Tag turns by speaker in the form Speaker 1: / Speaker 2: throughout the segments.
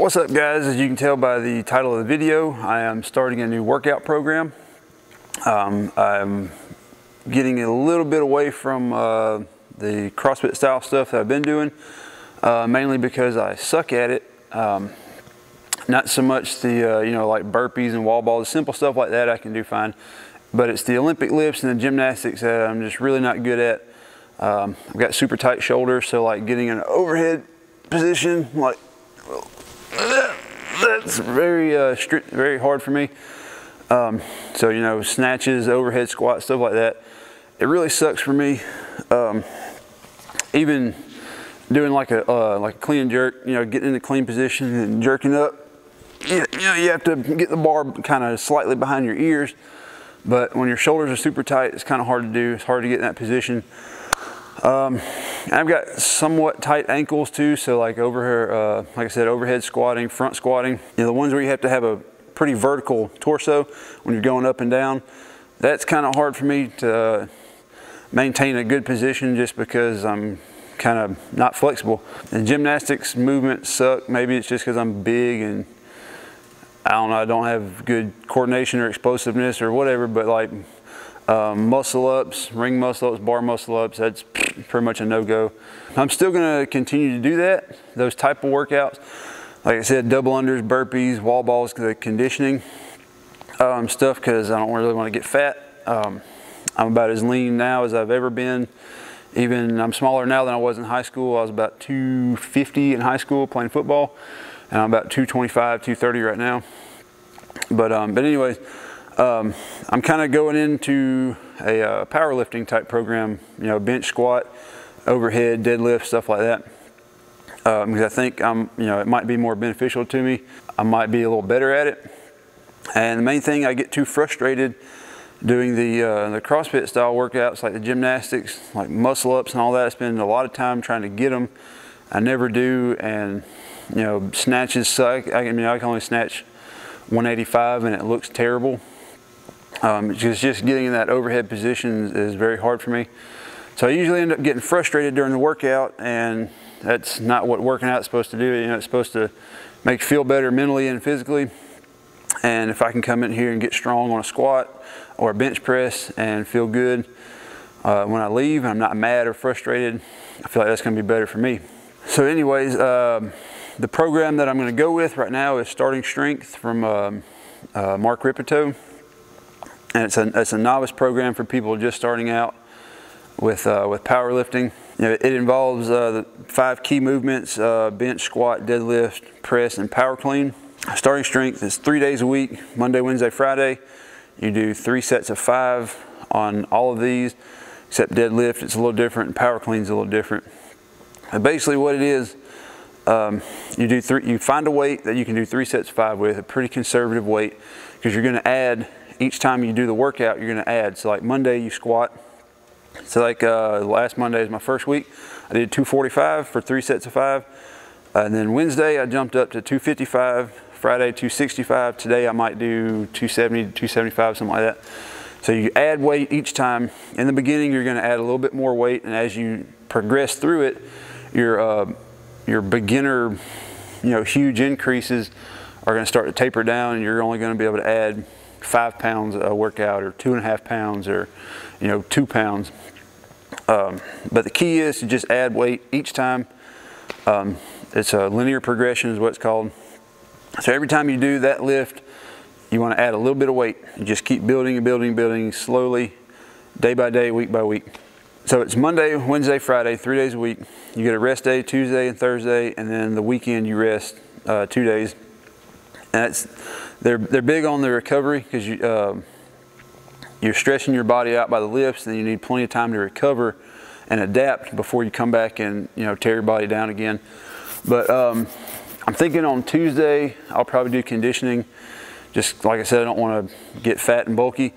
Speaker 1: What's up, guys? As you can tell by the title of the video, I am starting a new workout program. I'm getting a little bit away from the CrossFit style stuff that I've been doing, mainly because I suck at it. Not so much the like burpees and wall balls, simple stuff like that I can do fine, but it's the Olympic lifts and the gymnastics that I'm just really not good at. I've got super tight shoulders, so like getting in an overhead position, like that's very hard for me. So snatches, overhead squats, stuff like that, it really sucks for me. Even doing like a clean and jerk, getting in the clean position and jerking up, you have to get the bar kind of slightly behind your ears, but when your shoulders are super tight, it's kind of hard to do. It's hard to get in that position. I've got somewhat tight ankles too, so like over here, like I said, overhead squatting, front squatting, the ones where you have to have a pretty vertical torso when you're going up and down, that's kind of hard for me to maintain a good position just because I'm kind of not flexible. The gymnastics movements suck. Maybe it's just because I'm big and I don't know, I don't have good coordination or explosiveness or whatever, but like muscle ups, ring muscle ups, bar muscle ups, that's pretty much a no-go. I'm still going to continue to do that, those type of workouts. Like I said, double unders, burpees, wall balls, the conditioning stuff, because I don't really want to get fat. I'm about as lean now as I've ever been. Even I'm smaller now than I was in high school. I was about 250 in high school playing football, and I'm about 225, 230 right now. But anyways, I'm kind of going into a powerlifting type program, bench squat, overhead, deadlift, stuff like that. Because I think it might be more beneficial to me. I might be a little better at it. And the main thing, I get too frustrated doing the CrossFit style workouts, like the gymnastics, like muscle ups and all that. I spend a lot of time trying to get them. I never do, and snatches suck. I can only snatch 185 and it looks terrible. Just getting in that overhead position is very hard for me. So I usually end up getting frustrated during the workout, and that's not what working out is supposed to do. It's supposed to make you feel better mentally and physically. And if I can come in here and get strong on a squat or a bench press and feel good when I leave, I'm not mad or frustrated, I feel like that's going to be better for me. So anyways, the program that I'm going to go with right now is Starting Strength from Mark Ripito. And it's a novice program for people just starting out with powerlifting. It involves the 5 key movements: bench, squat, deadlift, press, and power clean. Starting Strength is 3 days a week, Monday, Wednesday, Friday. You do 3 sets of 5 on all of these, except deadlift, it's a little different, and power clean is a little different. And basically what it is, you find a weight that you can do 3 sets of 5 with, a pretty conservative weight, because you're going to add. Each time you do the workout, you're going to add. So like Monday, you squat. So like last Monday is my first week. I did 245 for 3 sets of 5. And then Wednesday, I jumped up to 255. Friday, 265. Today, I might do 270, 275, something like that. So you add weight each time. In the beginning, you're going to add a little bit more weight. And as you progress through it, your beginner, huge increases are going to start to taper down, and you're only going to be able to add 5 pounds a workout, or 2.5 pounds, or 2 pounds. But the key is to just add weight each time. It's a linear progression is what it's called. So every time you do that lift, you want to add a little bit of weight. You just keep building and building and building slowly, day by day, week by week. So it's Monday, Wednesday, Friday, 3 days a week. You get a rest day Tuesday and Thursday, and then the weekend you rest 2 days. And they're big on the recovery, because you're stressing your body out by the lifts, and you need plenty of time to recover and adapt before you come back and tear your body down again. But I'm thinking on Tuesday I'll probably do conditioning. Just like I said, I don't want to get fat and bulky.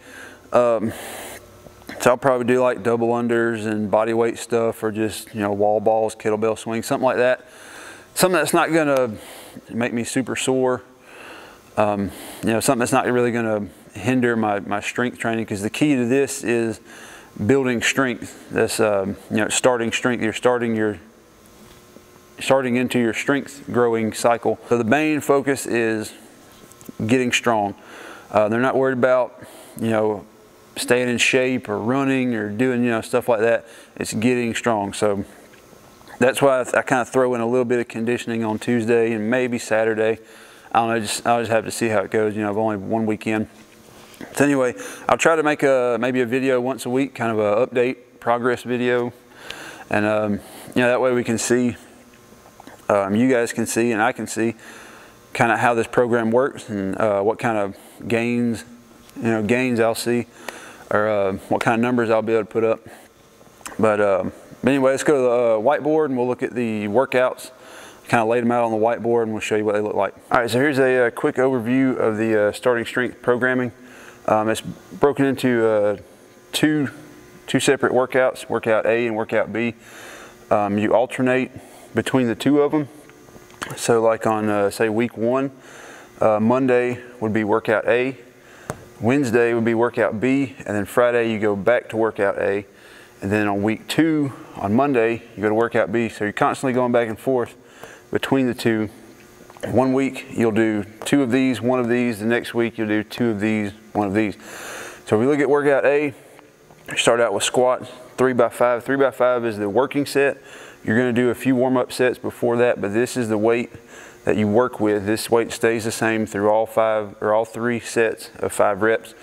Speaker 1: So I'll probably do like double unders and body weight stuff, or just wall balls, kettlebell swings, something like that. Something that's not going to make me super sore. Something that's not really going to hinder my strength training, because the key to this is building strength. That's starting strength. You're starting your starting into your strength growing cycle. So the main focus is getting strong. They're not worried about, you know, staying in shape or running or doing, you know, stuff like that. It's getting strong. So that's why I kind of throw in a little bit of conditioning on Tuesday and maybe Saturday. I don't know, I'll just have to see how it goes. You know, I've only one weekend. So anyway, I'll try to make maybe a video once a week, kind of a update progress video. And you know, that way we can see, you guys can see and I can see kind of how this program works and what kind of gains I'll see, or what kind of numbers I'll be able to put up. But anyway, let's go to the whiteboard and we'll look at the workouts, kind of lay them out on the whiteboard, and we'll show you what they look like. All right, so here's a quick overview of the starting strength programming. It's broken into two separate workouts, workout A and workout B. You alternate between the two of them. So like on say week 1, Monday would be workout A, Wednesday would be workout B, and then Friday you go back to workout A. And then on week 2, on Monday, you go to workout B. So you're constantly going back and forth between the two. One week you'll do 2 of these, 1 of these. The next week you'll do 2 of these, 1 of these. So if we look at workout A, you start out with squats, 3x5. 3x5 is the working set. You're going to do a few warm-up sets before that, but this is the weight that you work with. This weight stays the same through all 3 sets of 5 reps.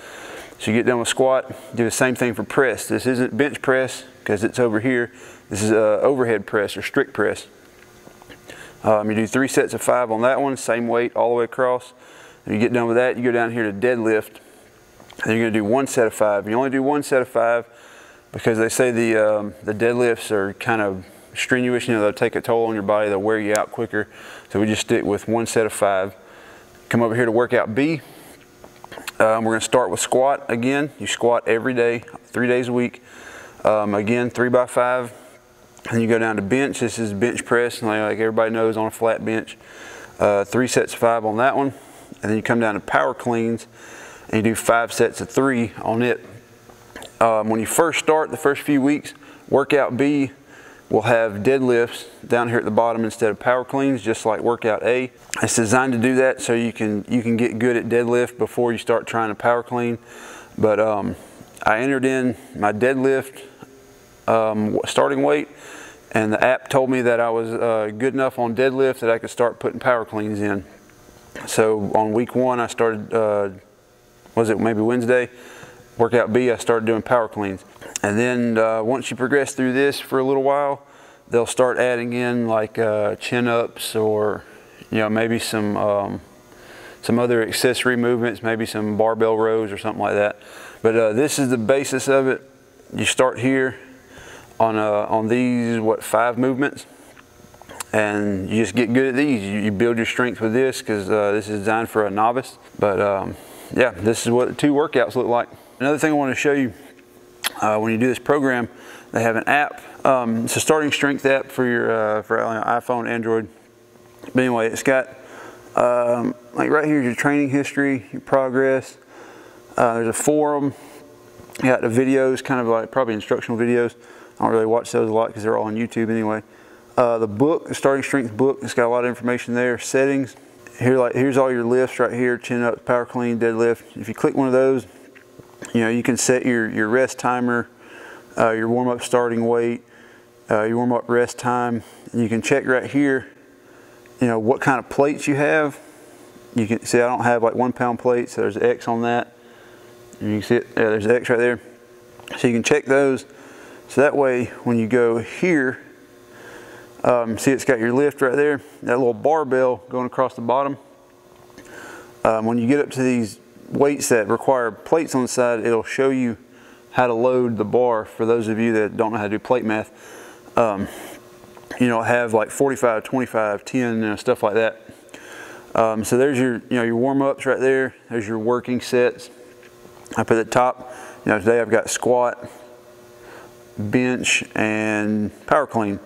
Speaker 1: So you get done with squat, do the same thing for press. This isn't bench press because it's over here. This is overhead press or strict press. You do 3 sets of 5 on that one, same weight all the way across. And you get done with that, you go down here to deadlift, and you're going to do 1 set of 5. You only do 1 set of 5 because they say the deadlifts are kind of strenuous. You know, they'll take a toll on your body, they'll wear you out quicker. So we just stick with 1 set of 5. Come over here to workout B. We're going to start with squat again. You squat every day, 3 days a week. Again, 3x5. And you go down to bench. This is bench press, like everybody knows, on a flat bench. 3 sets of 5 on that one. And then you come down to power cleans and you do 5 sets of 3 on it. When you first start, the first few weeks, workout B will have deadlifts down here at the bottom instead of power cleans, just like workout A. It's designed to do that so you can get good at deadlift before you start trying to power clean. But I entered in my deadlift starting weight, and the app told me that I was good enough on deadlift that I could start putting power cleans in. So on week 1 I started, was it maybe Wednesday? Workout B, I started doing power cleans. And then once you progress through this for a little while, they'll start adding in like chin-ups, or maybe some other accessory movements, maybe some barbell rows or something like that. But this is the basis of it. You start here on these 5 movements, and you just get good at these. You build your strength with this because this is designed for a novice. But yeah, this is what the 2 workouts look like. Another thing I want to show you, when you do this program, they have an app. It's a starting strength app for your iPhone, Android. But anyway, it's got like right here your training history, your progress. There's a forum. You got the videos, kind of like probably instructional videos. I don't really watch those a lot because they're all on YouTube anyway. The book, the starting strength book, it's got a lot of information there. Settings. Here's all your lifts right here: chin up, power clean, deadlift. If you click one of those, you can set your rest timer, your warm-up starting weight, your warm-up rest time. And you can check right here, what kind of plates you have. You can see I don't have like 1 pound plates, so there's X on that. And you can see it, there's X right there. So you can check those. So that way, when you go here, see it's got your lift right there, that little barbell going across the bottom. When you get up to these weights that require plates on the side, it'll show you how to load the bar. For those of you that don't know how to do plate math, have like 45, 25, 10, stuff like that. So there's your warm-ups right there. There's your working sets. Up at the top, today I've got squat, bench, and power clean.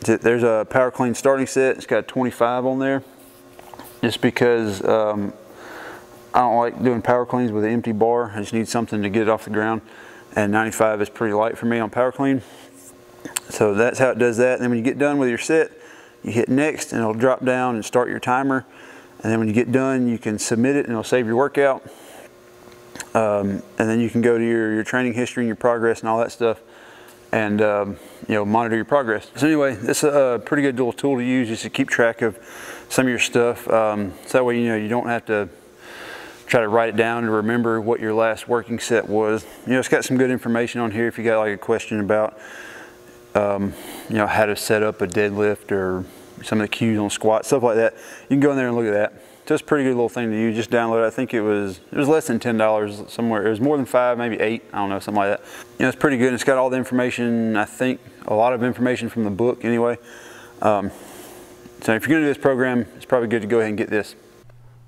Speaker 1: There's a power clean starting set. It's got 25 on there, just because I don't like doing power cleans with an empty bar. I just need something to get it off the ground, and 95 is pretty light for me on power clean. So that's how it does that. And then when you get done with your set, you hit next and it'll drop down and start your timer. And then when you get done, you can submit it and it'll save your workout. And then you can go to your training history and your progress and all that stuff, and you know, monitor your progress. So anyway, this is a pretty good little tool to use just to keep track of some of your stuff. So that way, you know, you don't have to try to write it down to remember what your last working set was. You know, it's got some good information on here if you got like a question about you know, how to set up a deadlift or some of the cues on squat, stuff like that. You can go in there and look at that. So it's a pretty good little thing to use. Just download it. I think it was less than $10 somewhere. It was more than 5, maybe 8. I don't know, something like that. You know, it's pretty good. And it's got all the information. I think a lot of information from the book anyway. So if you're going to do this program, it's probably good to go ahead and get this.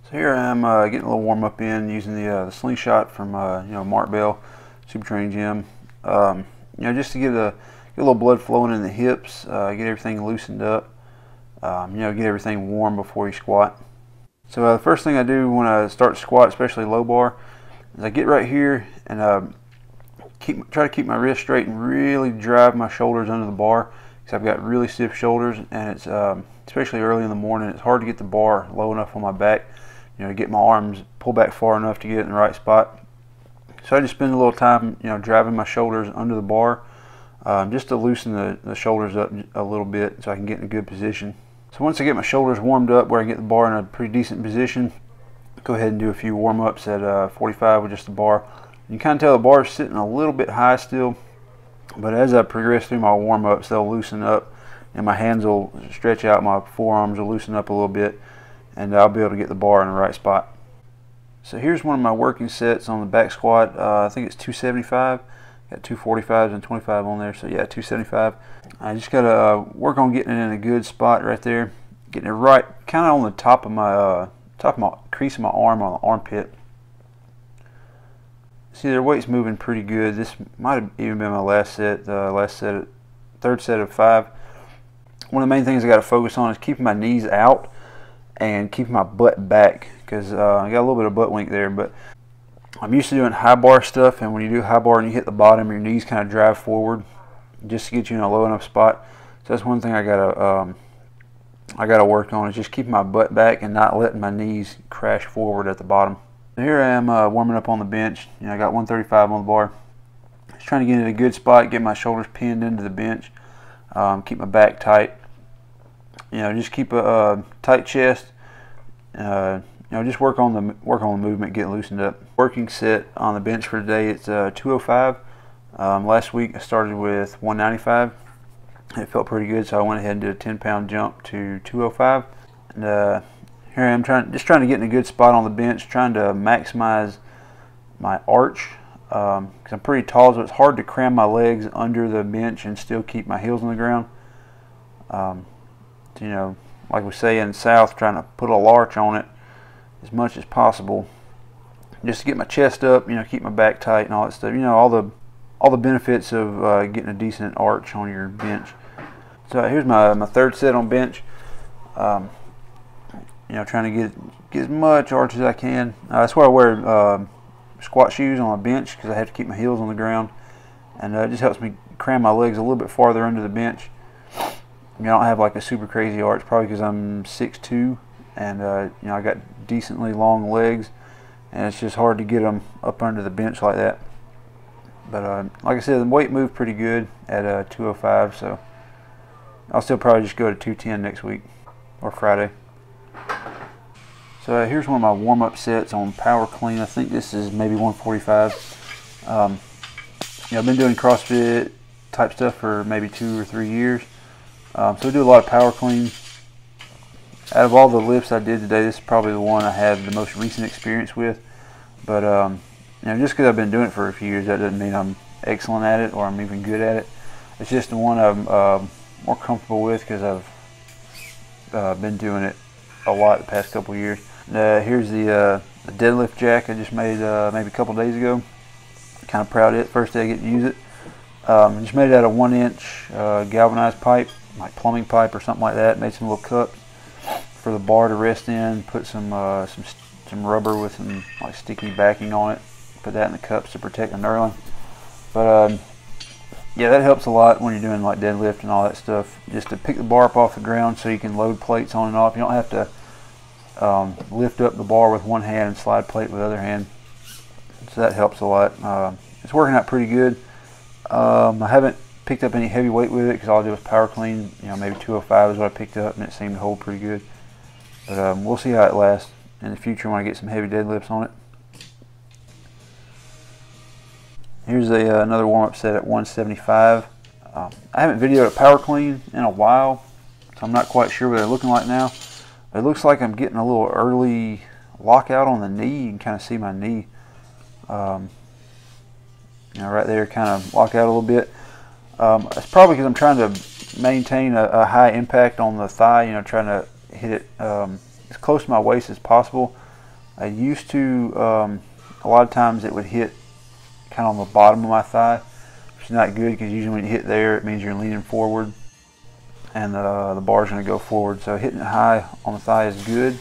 Speaker 1: So here I am getting a little warm up in using the slingshot from you know, Mark Bell Super Training Gym. You know, just to get a little blood flowing in the hips, get everything loosened up. You know, get everything warm before you squat. So the first thing I do when I start to squat, especially low bar, is I get right here and try to keep my wrist straight and really drive my shoulders under the bar, because I've got really stiff shoulders, and it's especially early in the morning, it's hard to get the bar low enough on my back, you know, to get my arms pulled back far enough to get it in the right spot. So I just spend a little time, you know, driving my shoulders under the bar, just to loosen the shoulders up a little bit so I can get in a good position. So once I get my shoulders warmed up where I get the bar in a pretty decent position, go ahead and do a few warm-ups at 45 with just the bar. You can kind of tell the bar is sitting a little bit high still, but as I progress through my warm-ups, they'll loosen up and my hands will stretch out, my forearms will loosen up a little bit, and I'll be able to get the bar in the right spot. So here's one of my working sets on the back squat. I think it's 275. Got 245s and 25 on there, so yeah, 275. I just gotta work on getting it in a good spot right there, getting it right, kind of on the top of my crease of my arm, on the armpit. See, their weight's moving pretty good. This might have even been my last set, third set of 5. One of the main things I got to focus on is keeping my knees out and keeping my butt back, because I got a little bit of butt wink there, but I'm used to doing high bar stuff, and when you do high bar and you hit the bottom, your knees kind of drive forward just to get you in a low enough spot. So that's one thing I gotta work on, is just keeping my butt back and not letting my knees crash forward at the bottom. So here I am warming up on the bench. You know, I got 135 on the bar. Just trying to get in a good spot, get my shoulders pinned into the bench, keep my back tight. You know, just keep a tight chest. You know, just work on the movement, get loosened up. Working set on the bench for today, it's 205. Last week I started with 195. It felt pretty good, so I went ahead and did a 10-pound jump to 205. And here I am just trying to get in a good spot on the bench, trying to maximize my arch, because I'm pretty tall, so it's hard to cram my legs under the bench and still keep my heels on the ground. You know, like we say in the South, trying to put a larch on it as much as possible, just to get my chest up, you know, keep my back tight and all that stuff. You know, all the benefits of getting a decent arch on your bench. So here's my third set on bench. You know, trying to get as much arch as I can. That's why I wear squat shoes on my bench, because I have to keep my heels on the ground, and it just helps me cram my legs a little bit farther under the bench. I mean, I don't have like a super crazy arch, probably because I'm 6'2", and you know, I got decently long legs, and it's just hard to get them up under the bench like that. But like I said, the weight moved pretty good at 205, so I'll still probably just go to 210 next week or Friday. So here's one of my warm-up sets on power clean. I think this is maybe 145. You know, I've been doing CrossFit type stuff for maybe 2 or 3 years, so I do a lot of power clean. Out of all the lifts I did today, this is probably the one I have the most recent experience with. But you know, just because I've been doing it for a few years, that doesn't mean I'm excellent at it or I'm even good at it. It's just the one I'm more comfortable with, because I've been doing it a lot the past couple of years. Here's the Deadlift Jack I just made maybe a couple days ago. Kind of proud of it. First day I get to use it. Just made it out of 1-inch galvanized pipe, like plumbing pipe or something like that. Made some little cups for the bar to rest in. Put some rubber with some like sticky backing on it. Put that in the cups to protect the knurling. But yeah, that helps a lot when you're doing like deadlift and all that stuff. Just to pick the bar up off the ground so you can load plates on and off. You don't have to lift up the bar with one hand and slide plate with the other hand. So that helps a lot. It's working out pretty good. I haven't picked up any heavy weight with it because all I did was power clean. You know, maybe 205 is what I picked up, and it seemed to hold pretty good. But we'll see how it lasts in the future when I get some heavy deadlifts on it. Here's another warm-up set at 175. I haven't videoed a power clean in a while, so I'm not quite sure what they're looking like now. But it looks like I'm getting a little early lockout on the knee. You can kind of see my knee, you know, right there, kind of lock out a little bit. It's probably because I'm trying to maintain a high impact on the thigh. You know, trying to hit it as close to my waist as possible. I used to, a lot of times it would hit kind of on the bottom of my thigh, which is not good because usually when you hit there, it means you're leaning forward and the bar's going to go forward. So hitting it high on the thigh is good.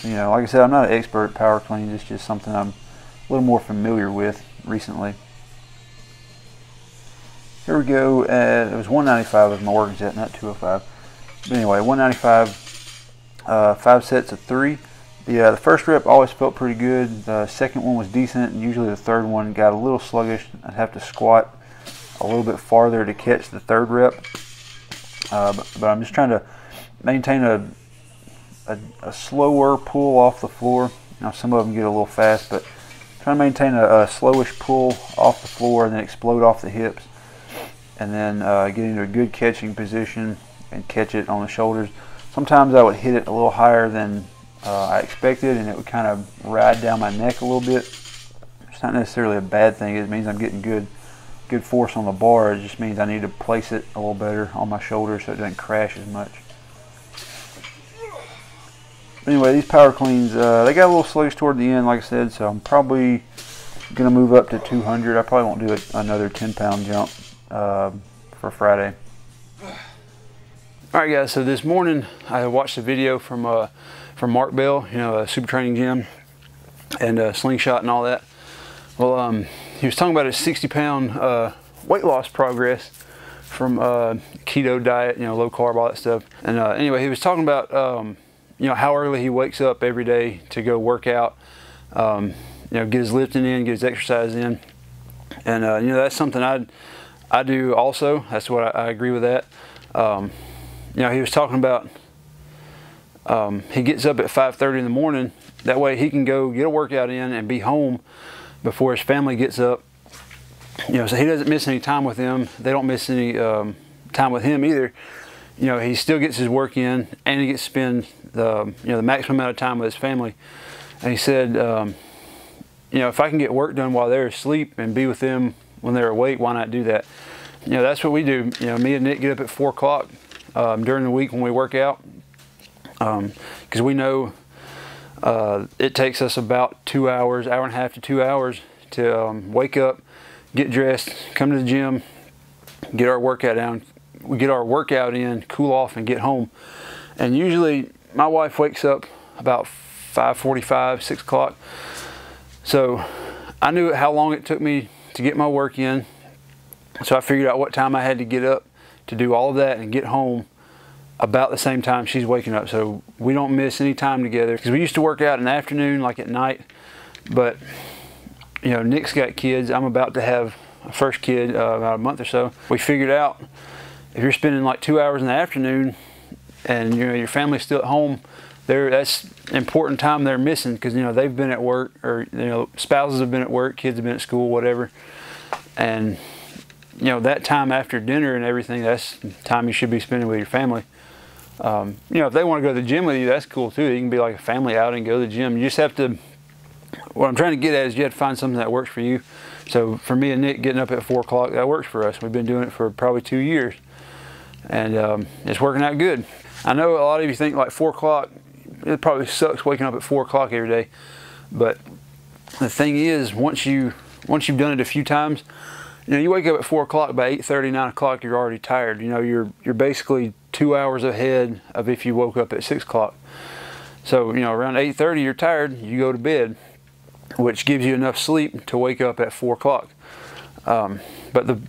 Speaker 1: You know, like I said, I'm not an expert at power cleaning. It's just something I'm a little more familiar with recently. Here we go. It was 195 as my working set, not 205. But anyway, 195, 5 sets of 3. The first rep always felt pretty good. The second one was decent, and usually the third one got a little sluggish. I'd have to squat a little bit farther to catch the third rep. But I'm just trying to maintain a slower pull off the floor. You know, some of them get a little fast, but trying to maintain a slowish pull off the floor and then explode off the hips. And then get into a good catching position and catch it on the shoulders. Sometimes I would hit it a little higher than I expected, and it would kind of ride down my neck a little bit. It's not necessarily a bad thing. It means I'm getting good force on the bar. It just means I need to place it a little better on my shoulder so it doesn't crash as much. But anyway, these power cleans, they got a little sluggish toward the end, like I said, so I'm probably going to move up to 200. I probably won't do another 10-pound jump for Friday. Alright guys, so this morning I watched a video from Mark Bell, you know, Super Training Gym and Slingshot and all that. Well, he was talking about his 60-pound weight loss progress from keto diet, you know, low carb, all that stuff. And anyway, he was talking about you know, how early he wakes up every day to go work out, you know, get his lifting in, get his exercise in. And you know, that's something I do also. That's what I agree with that. You know, he was talking about he gets up at 5:30 in the morning. That way he can go get a workout in and be home before his family gets up. You know, so he doesn't miss any time with them. They don't miss any time with him either. You know, he still gets his work in, and he gets to spend the maximum amount of time with his family. And he said, you know, if I can get work done while they're asleep and be with them when they're awake, why not do that? You know, that's what we do. You know, me and Nick get up at 4 o'clock during the week when we work out, because we know it takes us about 2 hours, hour and a half to 2 hours to wake up, get dressed, come to the gym, get our workout down. We get our workout in, cool off, and get home. And usually my wife wakes up about 5:45, 6 o'clock. So I knew how long it took me to get my work in. So I figured out what time I had to get up to do all of that and get home about the same time she's waking up. So we don't miss any time together. Because we used to work out in the afternoon, like at night. But, you know, Nick's got kids. I'm about to have a first kid about a month or so. We figured out if you're spending like 2 hours in the afternoon and, you know, your family's still at home, that's important time they're missing, because, you know, they've been at work, or, you know, spouses have been at work, kids have been at school, whatever. And, you know, that time after dinner and everything, that's time you should be spending with your family. You know, if they want to go to the gym with you, that's cool too. You can be like a family outing, go to the gym. You just have to, what I'm trying to get at is you have to find something that works for you. So for me and Nick, getting up at 4 o'clock, that works for us. We've been doing it for probably 2 years. And it's working out good. I know a lot of you think like 4 o'clock, it probably sucks waking up at 4 o'clock every day. But the thing is, once you've done it a few times, you know, you wake up at 4 o'clock, by 8:30, 9 o'clock, you're already tired. You know, you're basically 2 hours ahead of if you woke up at 6 o'clock. So, you know, around 8:30, you're tired, you go to bed, which gives you enough sleep to wake up at 4 o'clock. But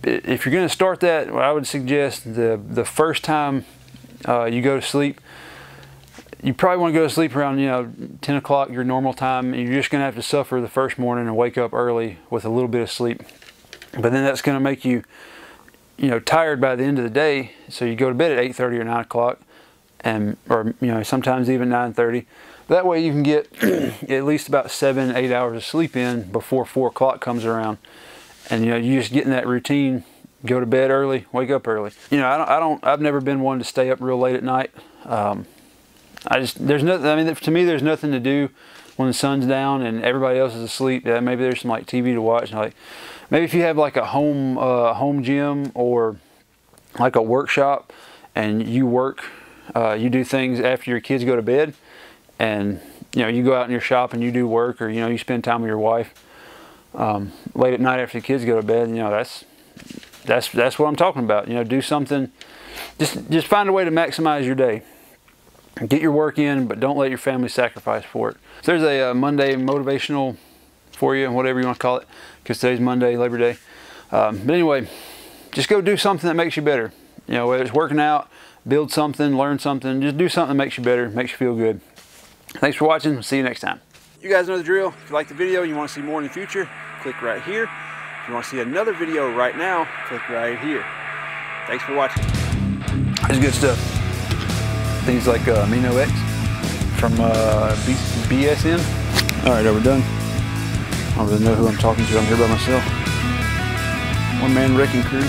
Speaker 1: if you're going to start that, I would suggest the first time you go to sleep, you probably want to go to sleep around 10 o'clock, your normal time, and you're just going to have to suffer the first morning and wake up early with a little bit of sleep. But then that's going to make you tired by the end of the day, so you go to bed at 8:30 or 9 o'clock, or sometimes even 9:30. That way you can get at least about 7-8 hours of sleep in before 4 o'clock comes around, and you just get in that routine. Go to bed early, wake up early. I've never been one to stay up real late at night. There's nothing. I mean, to me, there's nothing to do when the sun's down and everybody else is asleep. Yeah, maybe there's some like TV to watch. Like maybe if you have like a home gym or like a workshop, and you work, you do things after your kids go to bed, and you go out in your shop and you do work, or you spend time with your wife late at night after the kids go to bed. That's what I'm talking about. Do something. Just find a way to maximize your day. Get your work in, but don't let your family sacrifice for it. So there's a Monday motivational for you, whatever you want to call it, because today's Monday, Labor Day. But anyway, just go do something that makes you better. Whether it's working out, build something, learn something, just do something that makes you better, makes you feel good. Thanks for watching. See you next time. You guys know the drill. If you like the video and you want to see more in the future, click right here. If you want to see another video right now, click right here. Thanks for watching. It's good stuff. Things like Amino X from BSN. Alright, we're done. I don't really know who I'm talking to. I'm here by myself. One man wrecking crew.